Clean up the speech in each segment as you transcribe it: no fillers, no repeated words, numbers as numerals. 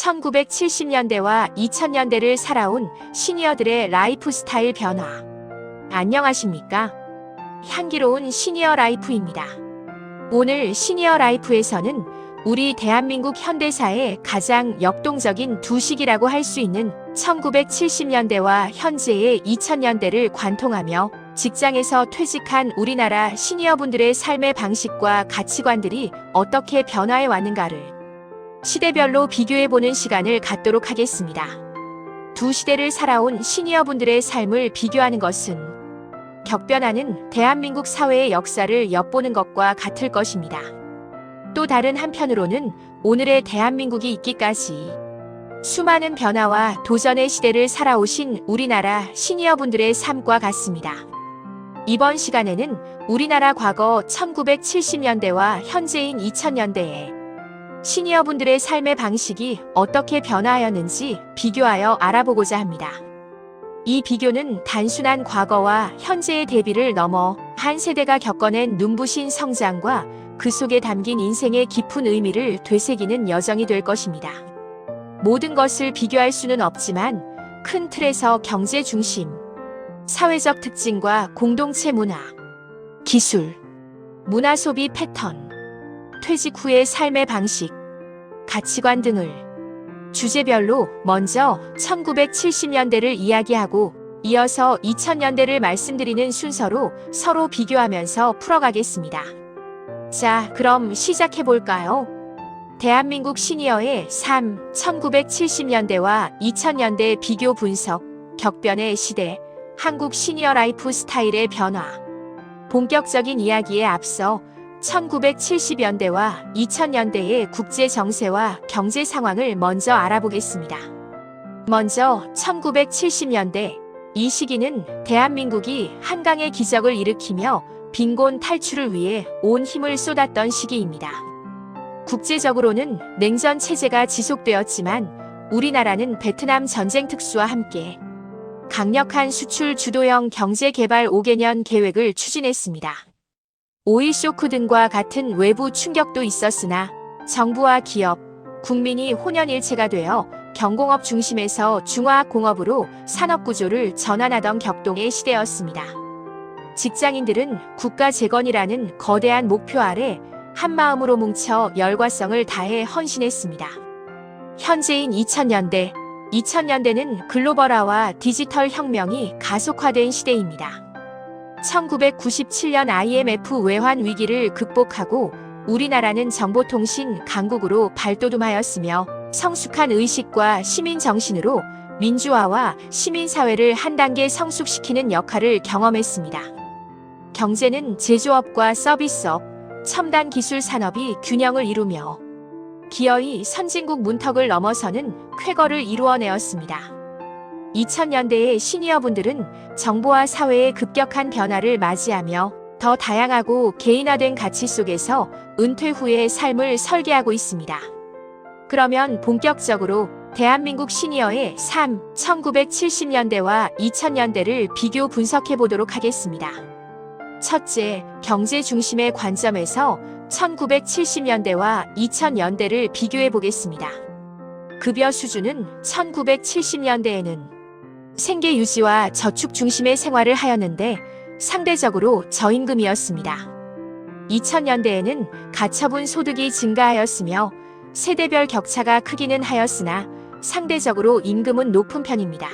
1970년대와 2000년대를 살아온 시니어들의 라이프 스타일 변화. 안녕하십니까? 향기로운 시니어 라이프입니다. 오늘 시니어 라이프에서는 우리 대한민국 현대사의 가장 역동적인 두 시기라고 할 수 있는 1970년대와 현재의 2000년대를 관통하며 직장에서 퇴직한 우리나라 시니어분들의 삶의 방식과 가치관들이 어떻게 변화해 왔는가를 시대별로 비교해보는 시간을 갖도록 하겠습니다. 두 시대를 살아온 시니어분들의 삶을 비교하는 것은 격변하는 대한민국 사회의 역사를 엿보는 것과 같을 것입니다. 또 다른 한편으로는 오늘의 대한민국이 있기까지 수많은 변화와 도전의 시대를 살아오신 우리나라 시니어분들의 삶과 같습니다. 이번 시간에는 우리나라 과거 1970년대와 현재인 2000년대에 시니어분들의 삶의 방식이 어떻게 변화하였는지 비교하여 알아보고자 합니다. 이 비교는 단순한 과거와 현재의 대비를 넘어 한 세대가 겪어낸 눈부신 성장과 그 속에 담긴 인생의 깊은 의미를 되새기는 여정이 될 것입니다. 모든 것을 비교할 수는 없지만 큰 틀에서 경제 중심, 사회적 특징과 공동체 문화, 기술, 문화 소비 패턴, 퇴직 후의 삶의 방식, 가치관 등을 주제별로 먼저 1970년대를 이야기하고 이어서 2000년대를 말씀드리는 순서로 서로 비교하면서 풀어가겠습니다. 자, 그럼 시작해볼까요? 대한민국 시니어의 삶, 1970년대와 2000년대 비교 분석, 격변의 시대, 한국 시니어 라이프 스타일의 변화. 본격적인 이야기에 앞서 1970년대와 2000년대의 국제 정세와 경제 상황을 먼저 알아보겠습니다. 먼저 1970년대, 이 시기는 대한민국이 한강의 기적을 일으키며 빈곤 탈출을 위해 온 힘을 쏟았던 시기입니다. 국제적으로는 냉전 체제가 지속되었지만 우리나라는 베트남 전쟁 특수와 함께 강력한 수출 주도형 경제 개발 5개년 계획을 추진했습니다. 오일 쇼크 등과 같은 외부 충격도 있었으나 정부와 기업, 국민이 혼연일체가 되어 경공업 중심에서 중화공업으로 산업구조를 전환하던 격동의 시대였습니다. 직장인들은 국가 재건이라는 거대한 목표 아래 한마음으로 뭉쳐 열과성을 다해 헌신했습니다. 현재인 2000년대, 2000년대는 글로벌화와 디지털 혁명이 가속화된 시대입니다. 1997년 IMF 외환 위기를 극복하고 우리나라는 정보통신 강국으로 발돋움하였으며 성숙한 의식과 시민 정신으로 민주화와 시민사회를 한 단계 성숙시키는 역할을 경험했습니다. 경제는 제조업과 서비스업, 첨단 기술 산업이 균형을 이루며 기어이 선진국 문턱을 넘어서는 쾌거를 이루어내었습니다. 2000년대의 시니어분들은 정보와 사회의 급격한 변화를 맞이하며 더 다양하고 개인화된 가치 속에서 은퇴 후의 삶을 설계하고 있습니다. 그러면 본격적으로 대한민국 시니어의 삶, 1970년대와 2000년대를 비교 분석해 보도록 하겠습니다. 첫째, 경제 중심의 관점에서 1970년대와 2000년대를 비교해 보겠습니다. 급여 수준은 1970년대에는 생계 유지와 저축 중심의 생활을 하였는데 상대적으로 저임금이었습니다. 2000년대에는 가처분 소득이 증가하였으며 세대별 격차가 크기는 하였으나 상대적으로 임금은 높은 편입니다.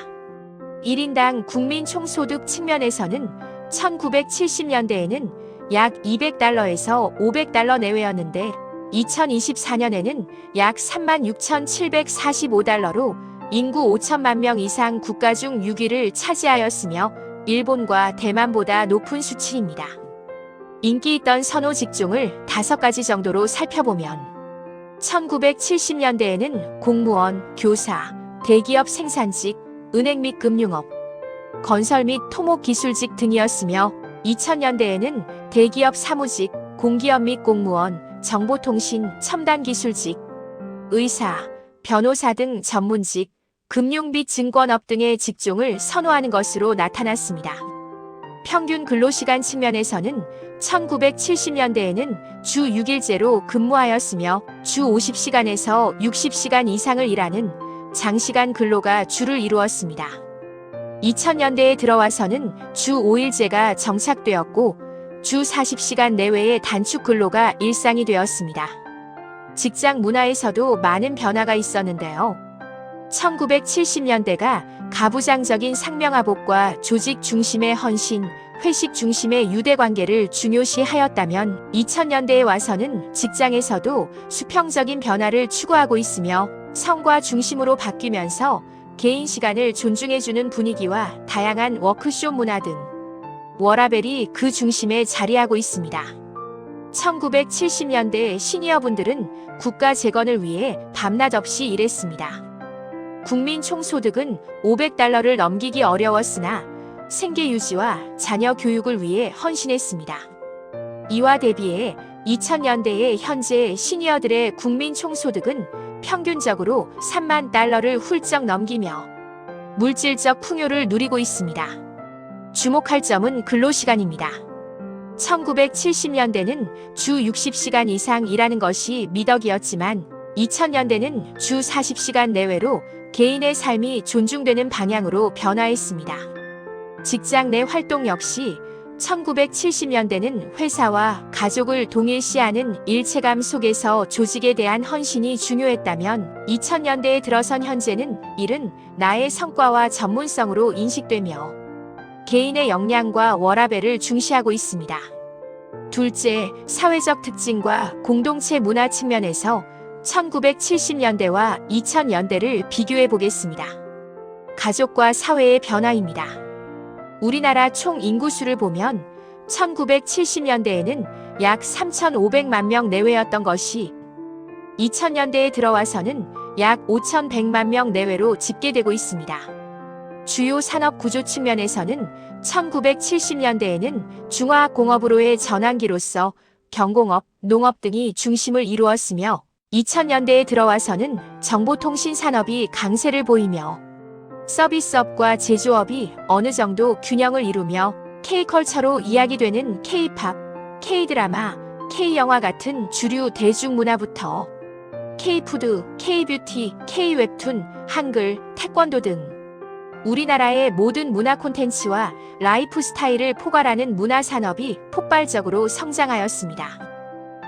1인당 국민 총소득 측면에서는 1970년대에는 약 200달러에서 500달러 내외였는데 2024년에는 약 36,745달러로 인구 5천만 명 이상 국가 중 6위를 차지하였으며 일본과 대만보다 높은 수치입니다. 인기 있던 선호 직종을 5가지 정도로 살펴보면 1970년대에는 공무원, 교사, 대기업 생산직, 은행 및 금융업, 건설 및 토목 기술직 등이었으며 2000년대에는 대기업 사무직, 공기업 및 공무원, 정보통신, 첨단기술직, 의사, 변호사 등 전문직, 금융 및 증권업 등의 직종을 선호하는 것으로 나타났습니다. 평균 근로시간 측면에서는 1970년대에는 주 6일제로 근무하였으며 주 50시간에서 60시간 이상을 일하는 장시간 근로가 주를 이루었습니다. 2000년대에 들어와서는 주 5일제가 정착되었고 주 40시간 내외의 단축 근로가 일상이 되었습니다. 직장 문화에서도 많은 변화가 있었는데요. 1970년대가 가부장적인 상명하복과 조직 중심의 헌신, 회식 중심의 유대관계를 중요시하였다면 2000년대에 와서는 직장에서도 수평적인 변화를 추구하고 있으며 성과 중심으로 바뀌면서 개인 시간을 존중해주는 분위기와 다양한 워크숍 문화 등 워라밸이 그 중심에 자리하고 있습니다. 1970년대 시니어분들은 국가 재건을 위해 밤낮 없이 일했습니다. 국민 총소득은 $500를 넘기기 어려웠으나 생계 유지와 자녀 교육을 위해 헌신했습니다. 이와 대비해 2000년대의 현재 시니어들의 국민 총소득은 평균적으로 $30,000를 훌쩍 넘기며 물질적 풍요를 누리고 있습니다. 주목할 점은 근로시간입니다. 1970년대는 주 60시간 이상 일하는 것이 미덕이었지만 2000년대는 주 40시간 내외로 개인의 삶이 존중되는 방향으로 변화했습니다. 직장 내 활동 역시 1970년대는 회사와 가족을 동일시하는 일체감 속에서 조직에 대한 헌신이 중요했다면 2000년대에 들어선 현재는 일은 나의 성과와 전문성으로 인식되며 개인의 역량과 워라밸을 중시하고 있습니다. 둘째, 사회적 특징과 공동체 문화 측면에서 1970년대와 2000년대를 비교해 보겠습니다. 가족과 사회의 변화입니다. 우리나라 총 인구수를 보면 1970년대에는 약 3,500만 명 내외였던 것이 2000년대에 들어와서는 약 5,100만 명 내외로 집계되고 있습니다. 주요 산업 구조 측면에서는 1970년대에는 중화공업으로의 전환기로서 경공업, 농업 등이 중심을 이루었으며 2000년대에 들어와서는 정보통신 산업이 강세를 보이며 서비스업과 제조업이 어느 정도 균형을 이루며 K컬처로 이야기되는 K-팝, K-드라마, K-영화 같은 주류 대중문화부터 K-푸드, K-뷰티, K-웹툰, 한글, 태권도 등 우리나라의 모든 문화 콘텐츠와 라이프 스타일을 포괄하는 문화산업이 폭발적으로 성장하였습니다.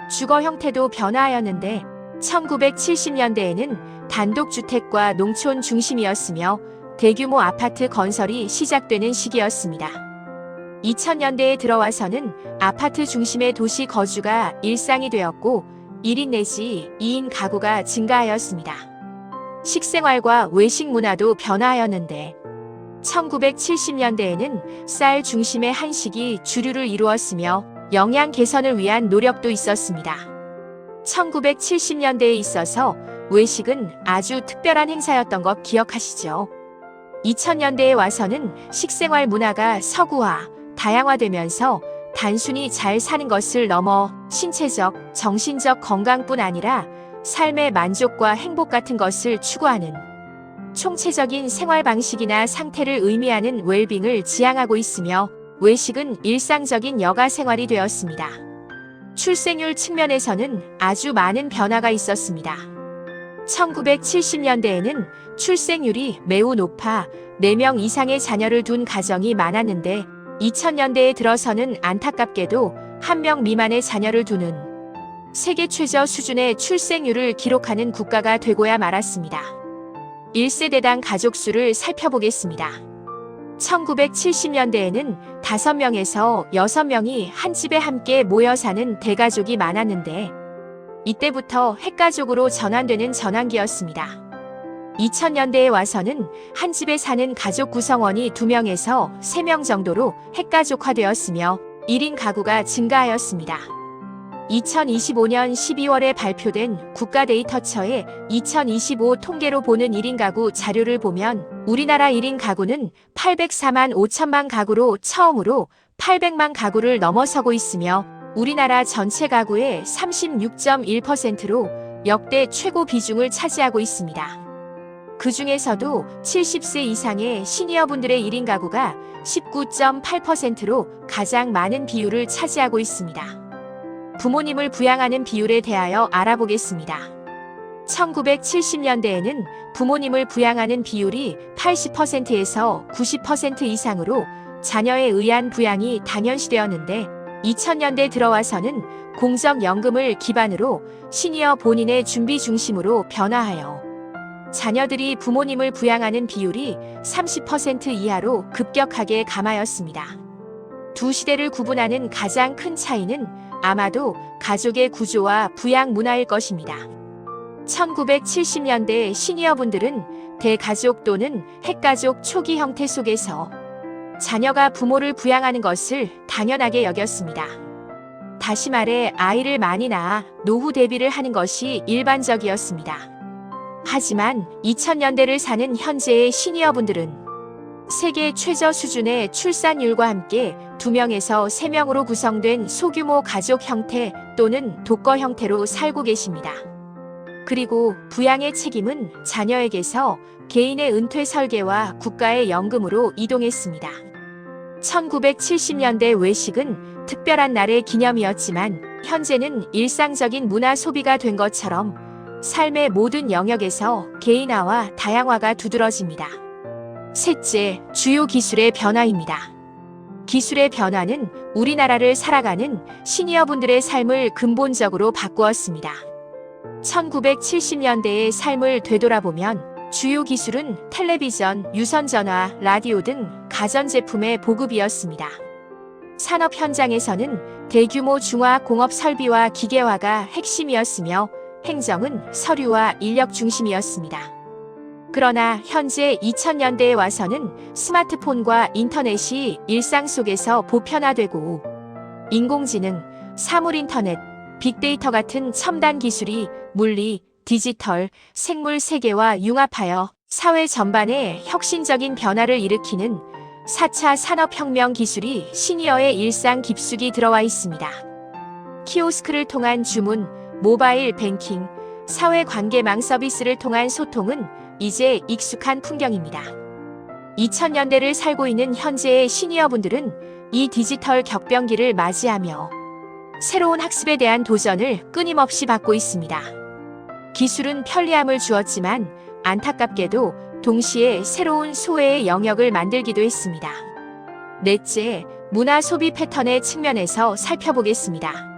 주거 형태도 변화하였는데 1970년대에는 단독주택과 농촌 중심이었으며 대규모 아파트 건설이 시작되는 시기였습니다. 2000년대에 들어와서는 아파트 중심의 도시 거주가 일상이 되었고 1인 내지 2인 가구가 증가하였습니다. 식생활과 외식 문화도 변화하였는데 1970년대에는 쌀 중심의 한식이 주류를 이루었으며 영양 개선을 위한 노력도 있었습니다. 1970년대에 있어서 외식은 아주 특별한 행사였던 것 기억하시죠? 2000년대에 와서는 식생활 문화가 서구화, 다양화되면서 단순히 잘 사는 것을 넘어 신체적, 정신적 건강뿐 아니라 삶의 만족과 행복 같은 것을 추구하는 총체적인 생활 방식이나 상태를 의미하는 웰빙을 지향하고 있으며 외식은 일상적인 여가 생활이 되었습니다. 출생률 측면에서는 아주 많은 변화가 있었습니다. 1970년대에는 출생률이 매우 높아 4명 이상의 자녀를 둔 가정이 많았는데 2000년대에 들어서는 안타깝게도 1명 미만의 자녀를 두는 세계 최저 수준의 출생률을 기록하는 국가가 되고야 말았습니다. 1세대당 가족 수를 살펴보겠습니다. 1970년대에는 5명에서 6명이 한 집에 함께 모여 사는 대가족이 많았는데 이때부터 핵가족으로 전환되는 전환기였습니다. 2000년대에 와서는 한 집에 사는 가족 구성원이 2명에서 3명 정도로 핵가족화되었으며 1인 가구가 증가하였습니다. 2025년 12월에 발표된 국가데이터처의 2025 통계로 보는 1인 가구 자료를 보면 우리나라 1인 가구는 804만 5천만 가구로 처음으로 800만 가구를 넘어서고 있으며 우리나라 전체 가구의 36.1%로 역대 최고 비중을 차지하고 있습니다. 그 중에서도 70세 이상의 시니어분들의 1인 가구가 19.8%로 가장 많은 비율을 차지하고 있습니다. 부모님을 부양하는 비율에 대하여 알아보겠습니다. 1970년대에는 부모님을 부양하는 비율이 80%에서 90% 이상으로 자녀에 의한 부양이 당연시되었는데 2000년대 들어와서는 공적연금을 기반으로 시니어 본인의 준비 중심으로 변화하여 자녀들이 부모님을 부양하는 비율이 30% 이하로 급격하게 감하였습니다. 두 시대를 구분하는 가장 큰 차이는 아마도 가족의 구조와 부양 문화일 것입니다. 1970년대 시니어분들은 대가족 또는 핵가족 초기 형태 속에서 자녀가 부모를 부양하는 것을 당연하게 여겼습니다. 다시 말해 아이를 많이 낳아 노후 대비를 하는 것이 일반적이었습니다. 하지만 2000년대를 사는 현재의 시니어분들은 세계 최저 수준의 출산율과 함께 2명에서 3명으로 구성된 소규모 가족 형태 또는 독거 형태로 살고 계십니다. 그리고 부양의 책임은 자녀에게서 개인의 은퇴 설계와 국가의 연금으로 이동했습니다. 1970년대 외식은 특별한 날의 기념이었지만 현재는 일상적인 문화 소비가 된 것처럼 삶의 모든 영역에서 개인화와 다양화가 두드러집니다. 셋째, 주요 기술의 변화입니다. 기술의 변화는 우리나라를 살아가는 시니어분들의 삶을 근본적으로 바꾸었습니다. 1970년대의 삶을 되돌아보면 주요 기술은 텔레비전, 유선전화, 라디오 등 가전제품의 보급이었습니다. 산업 현장에서는 대규모 중화공업 설비와 기계화가 핵심이었으며 행정은 서류와 인력 중심이었습니다. 그러나 현재 2000년대에 와서는 스마트폰과 인터넷이 일상 속에서 보편화되고 인공지능, 사물인터넷, 빅데이터 같은 첨단 기술이 물리, 디지털, 생물 세계와 융합하여 사회 전반에 혁신적인 변화를 일으키는 4차 산업혁명 기술이 시니어의 일상 깊숙이 들어와 있습니다. 키오스크를 통한 주문, 모바일 뱅킹, 사회관계망 서비스를 통한 소통은 이제 익숙한 풍경입니다. 2000년대를 살고 있는 현재의 시니어분들은 이 디지털 격변기를 맞이하며 새로운 학습에 대한 도전을 끊임없이 받고 있습니다. 기술은 편리함을 주었지만 안타깝게도 동시에 새로운 소외의 영역을 만들기도 했습니다. 넷째, 문화 소비 패턴의 측면에서 살펴보겠습니다.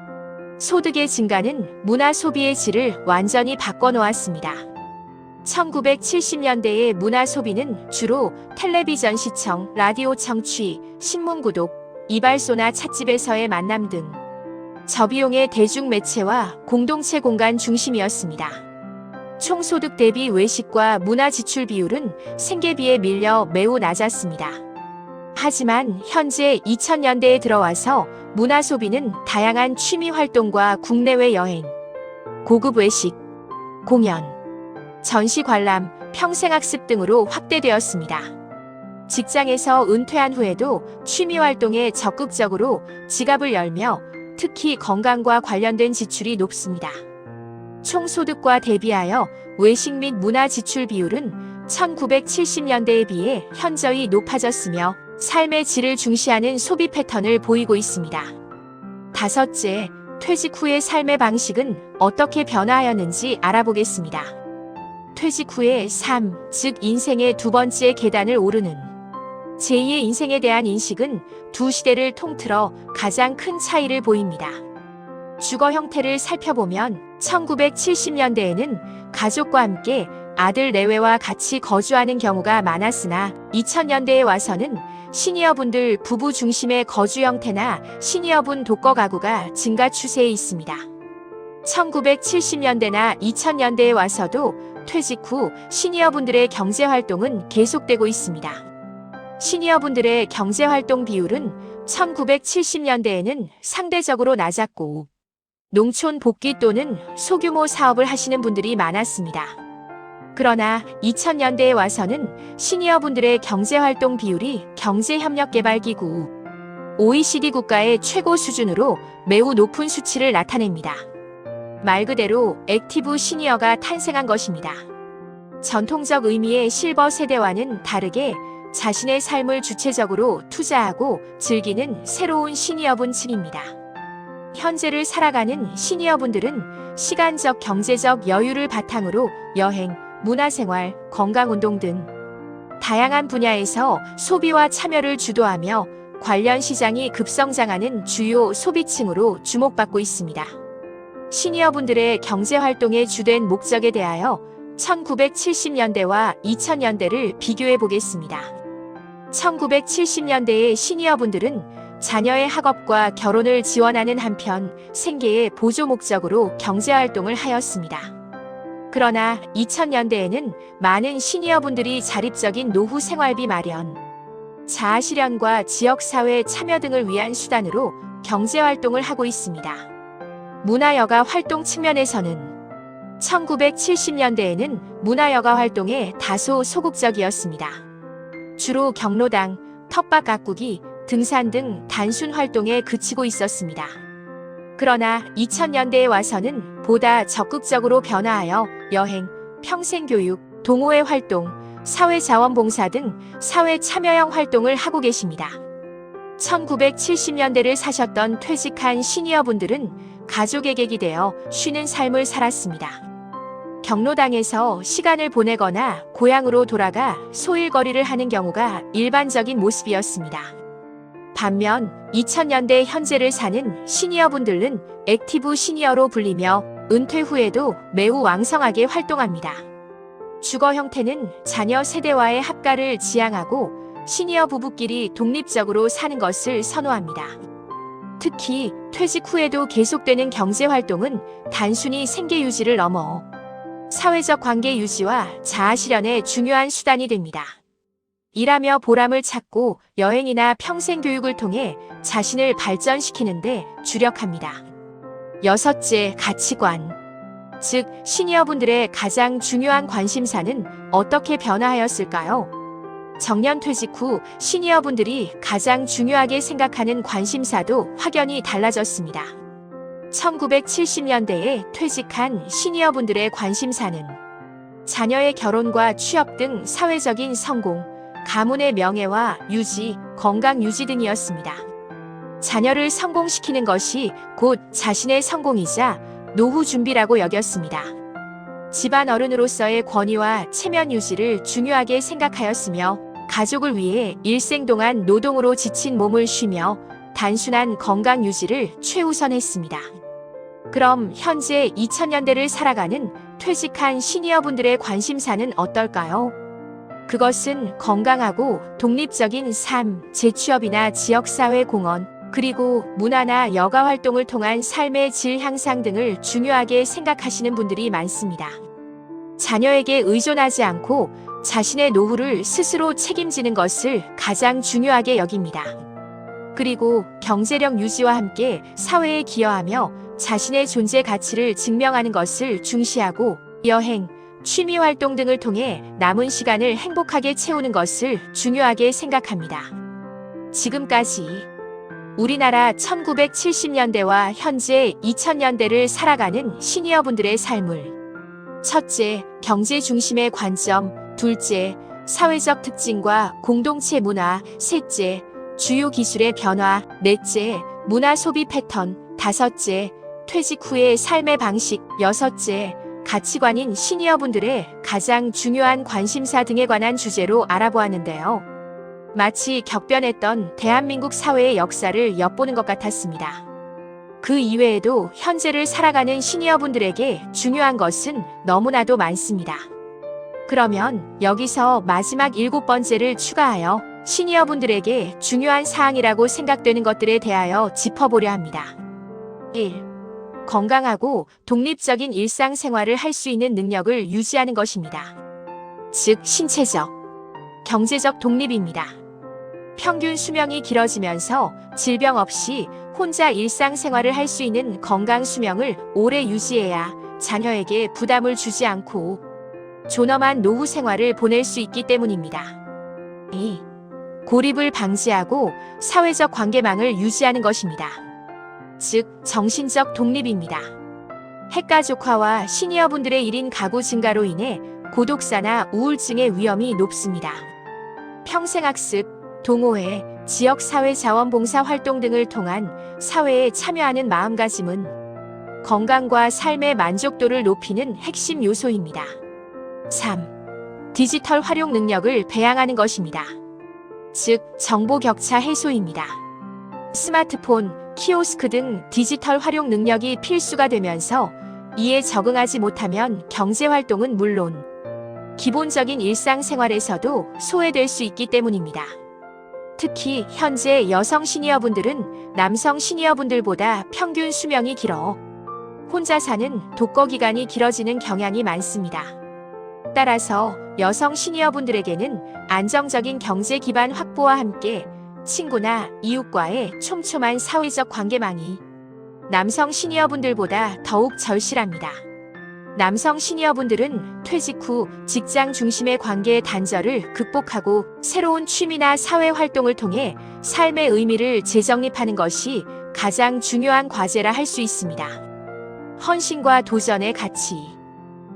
소득의 증가는 문화 소비의 질을 완전히 바꿔놓았습니다. 1970년대의 문화 소비는 주로 텔레비전 시청, 라디오 청취, 신문 구독, 이발소나 찻집에서의 만남 등 저비용의 대중매체와 공동체 공간 중심이었습니다. 총소득 대비 외식과 문화 지출 비율은 생계비에 밀려 매우 낮았습니다. 하지만 현재 2000년대에 들어와서 문화 소비는 다양한 취미 활동과 국내외 여행, 고급 외식, 공연, 전시 관람, 평생학습 등으로 확대되었습니다. 직장에서 은퇴한 후에도 취미 활동에 적극적으로 지갑을 열며 특히 건강과 관련된 지출이 높습니다. 총소득과 대비하여 외식 및 문화 지출 비율은 1970년대에 비해 현저히 높아졌으며 삶의 질을 중시하는 소비 패턴을 보이고 있습니다. 다섯째, 퇴직 후의 삶의 방식은 어떻게 변화하였는지 알아보겠습니다. 퇴직 후의 삶, 즉 인생의 두 번째 계단을 오르는 제2의 인생에 대한 인식은 두 시대를 통틀어 가장 큰 차이를 보입니다. 주거 형태를 살펴보면 1970년대에는 가족과 함께 아들 내외와 같이 거주하는 경우가 많았으나 2000년대에 와서는 시니어분들 부부 중심의 거주 형태나 시니어분 독거 가구가 증가 추세에 있습니다. 1970년대나 2000년대에 와서도 퇴직 후 시니어분들의 경제활동은 계속되고 있습니다. 시니어분들의 경제활동 비율은 1970년대에는 상대적으로 낮았고 농촌 복귀 또는 소규모 사업을 하시는 분들이 많았습니다. 그러나 2000년대에 와서는 시니어분들의 경제활동 비율이 경제협력개발기구 OECD 국가의 최고 수준으로 매우 높은 수치를 나타냅니다. 말 그대로 액티브 시니어가 탄생한 것입니다. 전통적 의미의 실버 세대와는 다르게 자신의 삶을 주체적으로 투자하고 즐기는 새로운 시니어분 층입니다. 현재를 살아가는 시니어분들은 시간적, 경제적 여유를 바탕으로 여행, 문화생활, 건강운동 등 다양한 분야에서 소비와 참여를 주도하며 관련 시장이 급성장하는 주요 소비층으로 주목받고 있습니다. 시니어분들의 경제활동의 주된 목적에 대하여 1970년대와 2000년대를 비교해 보겠습니다. 1970년대의 시니어분들은 자녀의 학업과 결혼을 지원하는 한편 생계의 보조 목적으로 경제활동을 하였습니다. 그러나 2000년대에는 많은 시니어분들이 자립적인 노후 생활비 마련, 자아실현과 지역사회 참여 등을 위한 수단으로 경제활동을 하고 있습니다. 문화여가 활동 측면에서는 1970년대에는 문화여가 활동에 다소 소극적이었습니다. 주로 경로당, 텃밭 가꾸기, 등산 등 단순 활동에 그치고 있었습니다. 그러나 2000년대에 와서는 보다 적극적으로 변화하여 여행, 평생교육, 동호회 활동, 사회자원봉사 등 사회 참여형 활동을 하고 계십니다. 1970년대를 사셨던 퇴직한 시니어분들은 가족에게 기대어 쉬는 삶을 살았습니다. 경로당에서 시간을 보내거나 고향으로 돌아가 소일거리를 하는 경우가 일반적인 모습이었습니다. 반면 2000년대 현재를 사는 시니어분들은 액티브 시니어로 불리며 은퇴 후에도 매우 왕성하게 활동합니다. 주거 형태는 자녀 세대와의 합가를 지향하고 시니어 부부끼리 독립적으로 사는 것을 선호합니다. 특히 퇴직 후에도 계속되는 경제활동은 단순히 생계 유지를 넘어 사회적 관계 유지와 자아실현의 중요한 수단이 됩니다. 일하며 보람을 찾고 여행이나 평생교육을 통해 자신을 발전시키는 데 주력합니다. 여섯째, 가치관. 즉, 시니어분들의 가장 중요한 관심사는 어떻게 변화하였을까요? 정년 퇴직 후 시니어분들이 가장 중요하게 생각하는 관심사도 확연히 달라졌습니다. 1970년대에 퇴직한 시니어분들의 관심사는 자녀의 결혼과 취업 등 사회적인 성공, 가문의 명예와 유지, 건강 유지 등이었습니다. 자녀를 성공시키는 것이 곧 자신의 성공이자 노후 준비라고 여겼습니다. 집안 어른으로서의 권위와 체면 유지를 중요하게 생각하였으며 가족을 위해 일생 동안 노동으로 지친 몸을 쉬며 단순한 건강 유지를 최우선했습니다. 그럼 현재 2000년대를 살아가는 퇴직한 시니어분들의 관심사는 어떨까요? 그것은 건강하고 독립적인 삶, 재취업이나 지역사회 공헌, 그리고 문화나 여가 활동을 통한 삶의 질 향상 등을 중요하게 생각하시는 분들이 많습니다. 자녀에게 의존하지 않고 자신의 노후를 스스로 책임지는 것을 가장 중요하게 여깁니다. 그리고 경제력 유지와 함께 사회에 기여하며 자신의 존재 가치를 증명하는 것을 중시하고 여행, 취미 활동 등을 통해 남은 시간을 행복하게 채우는 것을 중요하게 생각합니다. 지금까지 우리나라 1970년대와 현재 2000년대를 살아가는 시니어분들의 삶을 첫째, 경제 중심의 관점, 둘째, 사회적 특징과 공동체 문화, 셋째, 주요 기술의 변화, 넷째, 문화 소비 패턴, 다섯째, 퇴직 후의 삶의 방식, 여섯째, 가치관인 시니어분들의 가장 중요한 관심사 등에 관한 주제로 알아보았는데요. 마치 격변했던 대한민국 사회의 역사를 엿보는 것 같았습니다. 그 이외에도 현재를 살아가는 시니어분들에게 중요한 것은 너무나도 많습니다. 그러면 여기서 마지막 7번째를 추가하여 시니어분들에게 중요한 사항이라고 생각되는 것들에 대하여 짚어보려 합니다. 1. 건강하고 독립적인 일상생활을 할 수 있는 능력을 유지하는 것입니다. 즉, 신체적, 경제적 독립입니다. 평균 수명이 길어지면서 질병 없이 혼자 일상생활을 할 수 있는 건강 수명을 오래 유지해야 자녀에게 부담을 주지 않고 존엄한 노후 생활을 보낼 수 있기 때문입니다. 2. 고립을 방지하고 사회적 관계망을 유지하는 것입니다. 즉, 정신적 독립입니다. 핵가족화와 시니어분들의 1인 가구 증가로 인해 고독사나 우울증의 위험이 높습니다. 평생학습, 동호회, 지역사회자원봉사 활동 등을 통한 사회에 참여하는 마음가짐은 건강과 삶의 만족도를 높이는 핵심 요소입니다. 3. 디지털 활용 능력을 배양하는 것입니다. 즉, 정보 격차 해소입니다. 스마트폰, 키오스크 등 디지털 활용 능력이 필수가 되면서 이에 적응하지 못하면 경제활동은 물론 기본적인 일상생활에서도 소외될 수 있기 때문입니다. 특히 현재 여성 시니어분들은 남성 시니어분들보다 평균 수명이 길어 혼자 사는 독거 기간이 길어지는 경향이 많습니다. 따라서 여성 시니어분들에게는 안정적인 경제 기반 확보와 함께 친구나 이웃과의 촘촘한 사회적 관계망이 남성 시니어분들보다 더욱 절실합니다. 남성 시니어분들은 퇴직 후 직장 중심의 관계의 단절을 극복하고 새로운 취미나 사회 활동을 통해 삶의 의미를 재정립하는 것이 가장 중요한 과제라 할 수 있습니다. 헌신과 도전의 가치.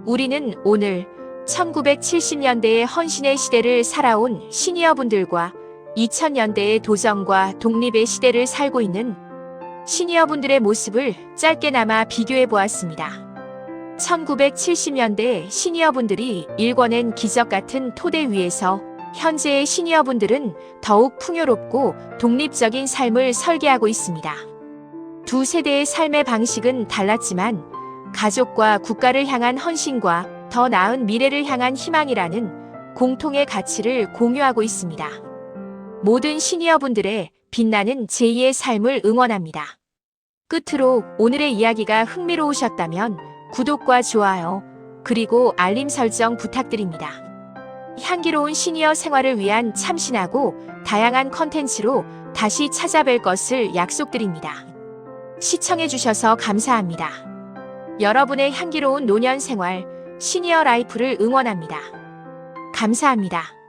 우리는 오늘 1970년대의 헌신의 시대를 살아온 시니어분들과 2000년대의 도전과 독립의 시대를 살고 있는 시니어분들의 모습을 짧게나마 비교해 보았습니다. 1970년대 시니어분들이 일궈낸 기적 같은 토대 위에서 현재의 시니어분들은 더욱 풍요롭고 독립적인 삶을 설계하고 있습니다. 두 세대의 삶의 방식은 달랐지만 가족과 국가를 향한 헌신과 더 나은 미래를 향한 희망이라는 공통의 가치를 공유하고 있습니다. 모든 시니어분들의 빛나는 제2의 삶을 응원합니다. 끝으로 오늘의 이야기가 흥미로우셨다면 구독과 좋아요, 그리고 알림 설정 부탁드립니다. 향기로운 시니어 생활을 위한 참신하고 다양한 컨텐츠로 다시 찾아뵐 것을 약속드립니다. 시청해주셔서 감사합니다. 여러분의 향기로운 노년 생활, 시니어 라이프를 응원합니다. 감사합니다.